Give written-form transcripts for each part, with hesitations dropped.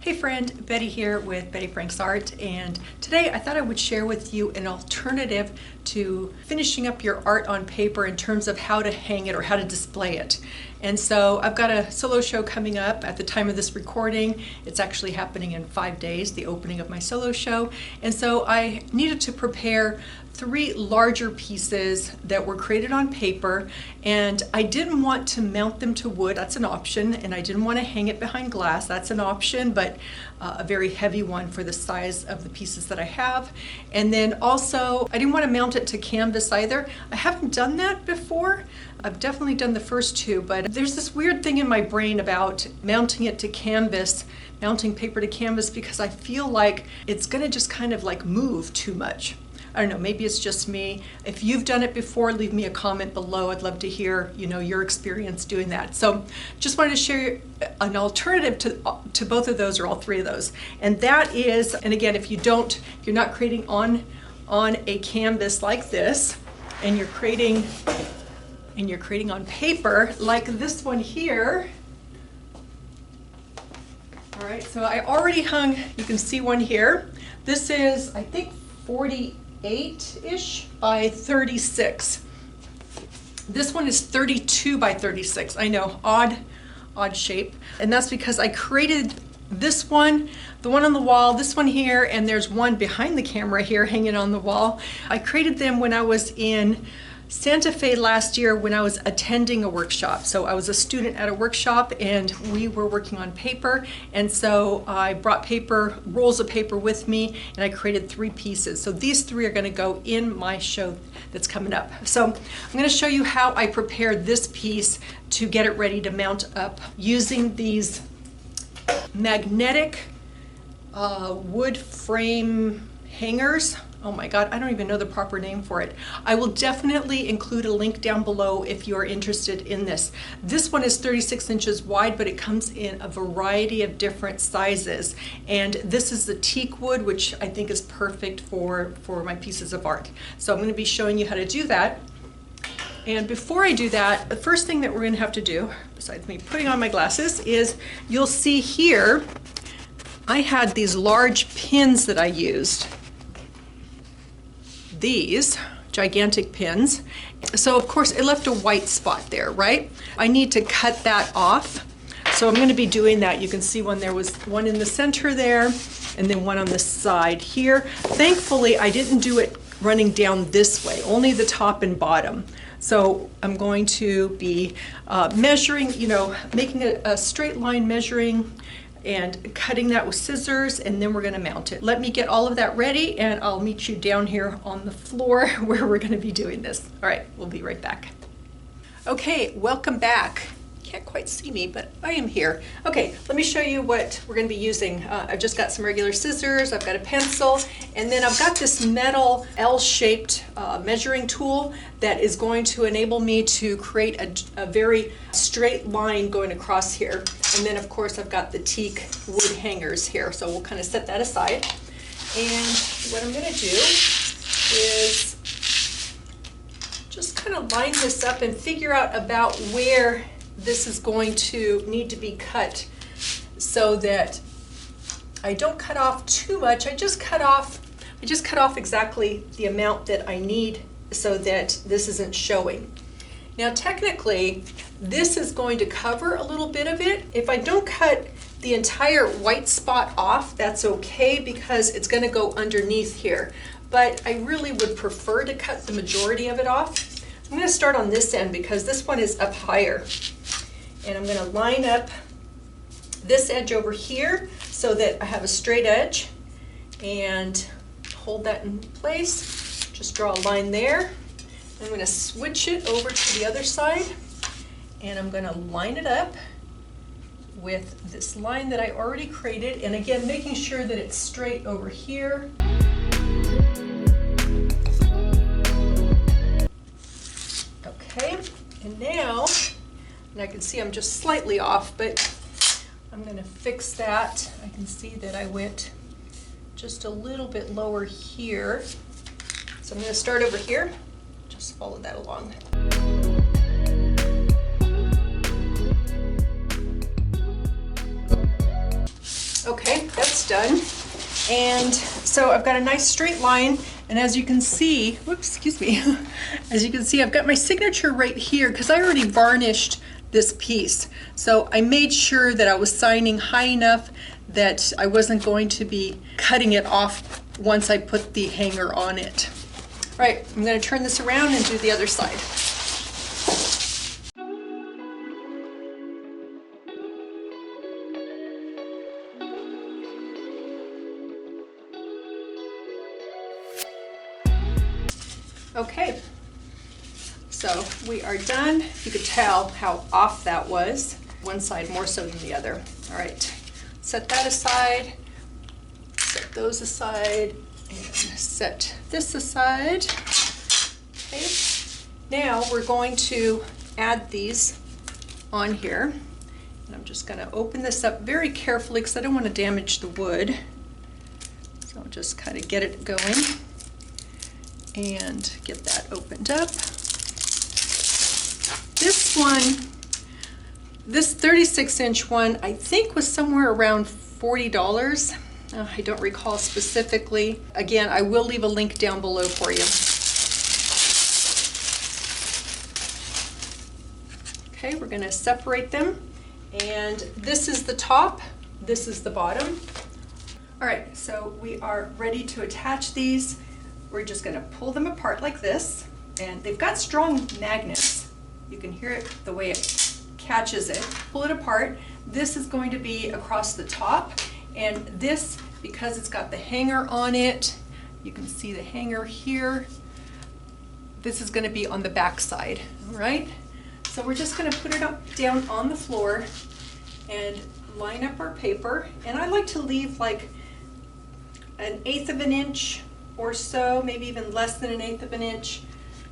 Hey friend, Betty here with Betty Franks Art, and today I thought I would share with you an alternative to finishing up your art on paper in terms of how to hang it or how to display it. And so I've got a solo show coming up at the time of this recording. It's actually happening in 5 days, the opening of my solo show. And so I needed to prepare 3 larger pieces that were created on paper, and I didn't want to mount them to wood, that's an option, and I didn't want to hang it behind glass, that's an option, but a very heavy one for the size of the pieces that I have. And then also, I didn't want to mount it to canvas either. I haven't done that before. I've definitely done the first 2, but there's this weird thing in my brain about mounting it to canvas, mounting paper to canvas, because I feel like it's going to just kind of like move too much. I don't know, maybe it's just me. If you've done it before, leave me a comment below. I'd love to hear, your experience doing that. So just wanted to share an alternative to both of those, or all 3 of those. And that is, and again, if you're not creating on a canvas like this, and you're creating on paper like this one here. All right, so I already hung, you can see one here. This is, I think, 48-ish by 36. This one is 32 by 36. I know, odd shape. And that's because I created this one, the one on the wall, this one here, and there's one behind the camera here hanging on the wall. I created them when I was in Santa Fe last year when I was attending a workshop. So I was a student at a workshop and we were working on paper, and so I brought rolls of paper with me, and I created 3 pieces. So these 3 are going to go in my show that's coming up. So I'm going to show you how I prepared this piece to get it ready to mount up using these magnetic wood frame hangers. Oh my God, I don't even know the proper name for it. I will definitely include a link down below if you're interested in this. This one is 36 inches wide, but it comes in a variety of different sizes. And this is the teak wood, which I think is perfect for my pieces of art. So I'm going to be showing you how to do that. And before I do that, the first thing that we're going to have to do, besides me putting on my glasses, is you'll see here, I had these large pins that I used. These gigantic pins. So of course it left a white spot there, right? I need to cut that off. So I'm going to be doing that. You can see there was one in the center there, and then one on the side here. Thankfully, I didn't do it running down this way, only the top and bottom. So I'm going to be measuring, making a straight line measuring and cutting that with scissors, and then we're going to mount it. Let me get all of that ready, and I'll meet you down here on the floor where we're going to be doing this. All right, we'll be right back. Okay, welcome back. Can't quite see me, but I am here. Okay, let me show you what we're going to be using. I've just got some regular scissors, I've got a pencil, and then I've got this metal L-shaped measuring tool that is going to enable me to create a very straight line going across here. And then of course I've got the teak wood hangers here, so we'll kind of set that aside. And what I'm going to do is just kind of line this up and figure out about where this is going to need to be cut, so that I don't cut off too much. I just cut off exactly the amount that I need so that this isn't showing. Now technically this is going to cover a little bit of it. If I don't cut the entire white spot off, that's okay, because it's going to go underneath here. But I really would prefer to cut the majority of it off. I'm going to start on this end because this one is up higher. And I'm going to line up this edge over here so that I have a straight edge, and hold that in place. Just draw a line there. I'm going to switch it over to the other side, and I'm going to line it up with this line that I already created, and again making sure that it's straight over here. Okay, and now, and I can see I'm just slightly off, but I'm going to fix that. I can see that I went just a little bit lower here. So I'm going to start over here. Just follow that along. Okay, And so I've got a nice straight line, and as you can see, whoops, excuse me, as you can see, I've got my signature right here because I already varnished this piece. So I made sure that I was signing high enough that I wasn't going to be cutting it off once I put the hanger on it. All right, I'm going to turn this around and do the other side. Okay, so we are done. You could tell how off that was. One side more so than the other. All right, set that aside, set those aside, and set this aside. Okay, now we're going to add these on here. And I'm just gonna open this up very carefully because I don't want to damage the wood. So I'll just kind of get it going and get that opened up. This one, this 36-inch one, I think was somewhere around $40. I don't recall specifically. Again, I will leave a link down below for you. Okay, we're going to separate them. And this is the top, this is the bottom. All right, so we are ready to attach these. We're just going to pull them apart like this, and they've got strong magnets. You can hear it the way it catches it. Pull it apart. This is going to be across the top, and this, because it's got the hanger on it, you can see the hanger here. This is going to be on the back side, all right? So we're just going to put it down on the floor and line up our paper, and I like to leave like 1/8 of an inch or so, maybe even less than 1/8 of an inch,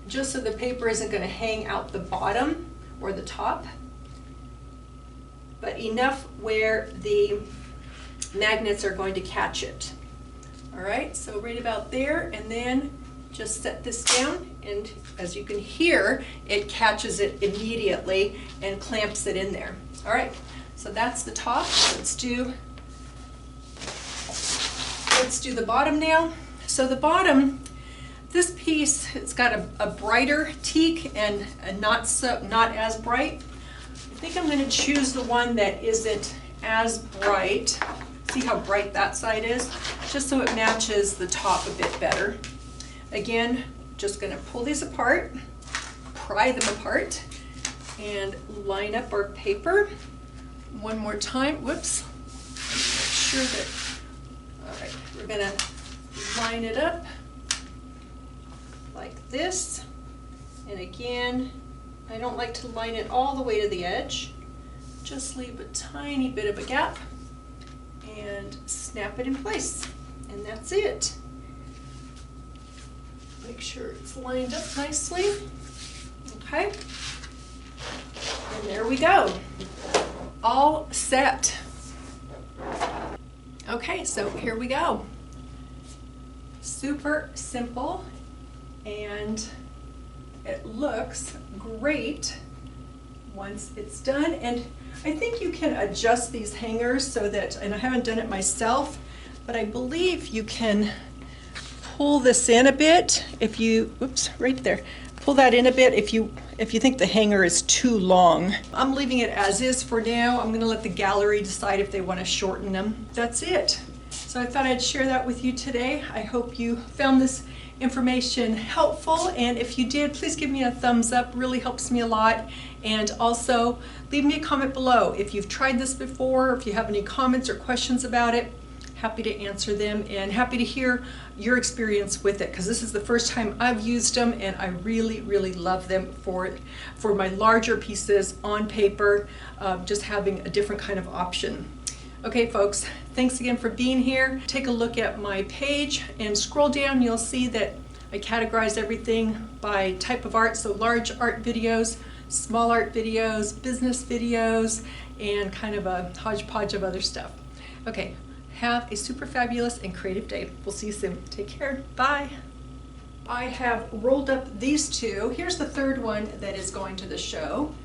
just so the paper isn't going to hang out the bottom or the top, but enough where the magnets are going to catch it. All right, so right about there, and then just set this down, and as you can hear, it catches it immediately and clamps it in there. All right, so that's the top. Let's do the bottom now. So the bottom, this piece, it's got a brighter teak and not as bright. I think I'm going to choose the one that isn't as bright. See how bright that side is? Just so it matches the top a bit better. Again, just going to pull these apart, pry them apart, and line up our paper. One more time. Whoops. Make sure that, all right, we're going to line it up like this. And again, I don't like to line it all the way to the edge. Just leave a tiny bit of a gap and snap it in place. And that's it. Make sure it's lined up nicely. Okay. And there we go. All set. Okay, so here we go. Super simple, and it looks great once it's done. And I think you can adjust these hangers so that, and I haven't done it myself, but I believe you can pull this in a bit if you, oops, right there. Pull that in a bit if you think the hanger is too long. I'm leaving it as is for now. I'm going to let the gallery decide if they want to shorten them. That's it. So I thought I'd share that with you today. I hope you found this information helpful, and if you did, please give me a thumbs up. Really helps me a lot. And also leave me a comment below if you've tried this before, if you have any comments or questions about it. Happy to answer them, and happy to hear your experience with it, because this is the first time I've used them, and I really, really love them for my larger pieces on paper, just having a different kind of option. Okay, folks, thanks again for being here. Take a look at my page and scroll down. You'll see that I categorize everything by type of art, so large art videos, small art videos, business videos, and kind of a hodgepodge of other stuff. Okay. Have a super fabulous and creative day. We'll see you soon. Take care. Bye. I have rolled up these two. Here's the third one that is going to the show.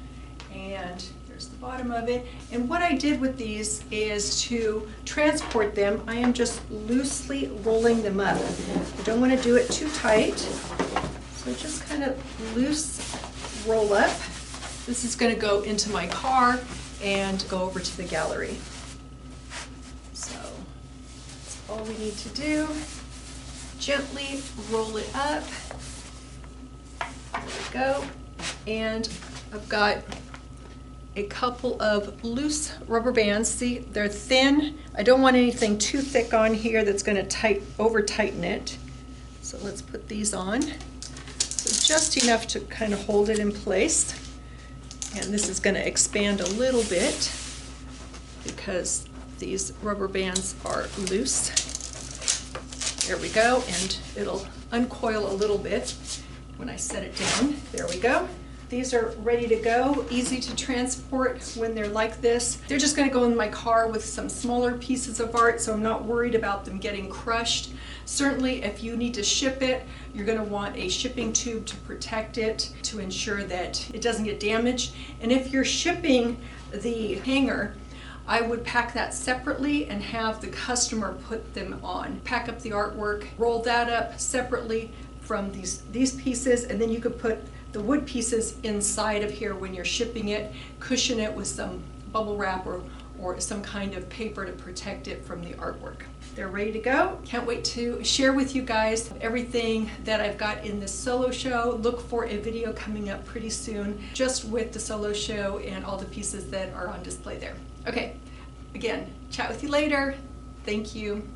And there's There's the bottom of it. And what I did with these is to transport them, I am just loosely rolling them up. I don't want to do it too tight. So just kind of loose roll up. This is going to go into my car and go over to the gallery. So that's all we need to do. Gently roll it up. There we go. And I've got a couple of loose rubber bands. See, they're thin. I don't want anything too thick on here that's going to over tighten it. So let's put these on. So just enough to kind of hold it in place. And this is going to expand a little bit because these rubber bands are loose. There we go, and it'll uncoil a little bit when I set it down. There we go. These are ready to go, easy to transport when they're like this. They're just going to go in my car with some smaller pieces of art, so I'm not worried about them getting crushed. Certainly, if you need to ship it, you're going to want a shipping tube to protect it to ensure that it doesn't get damaged. And if you're shipping the hanger, I would pack that separately and have the customer put them on. Pack up the artwork, roll that up separately from these pieces, and then you could put the wood pieces inside of here when you're shipping it, cushion it with some bubble wrap or some kind of paper to protect it from the artwork. They're ready to go. Can't wait to share with you guys everything that I've got in this solo show. Look for a video coming up pretty soon just with the solo show and all the pieces that are on display there. Okay, again, chat with you later. Thank you.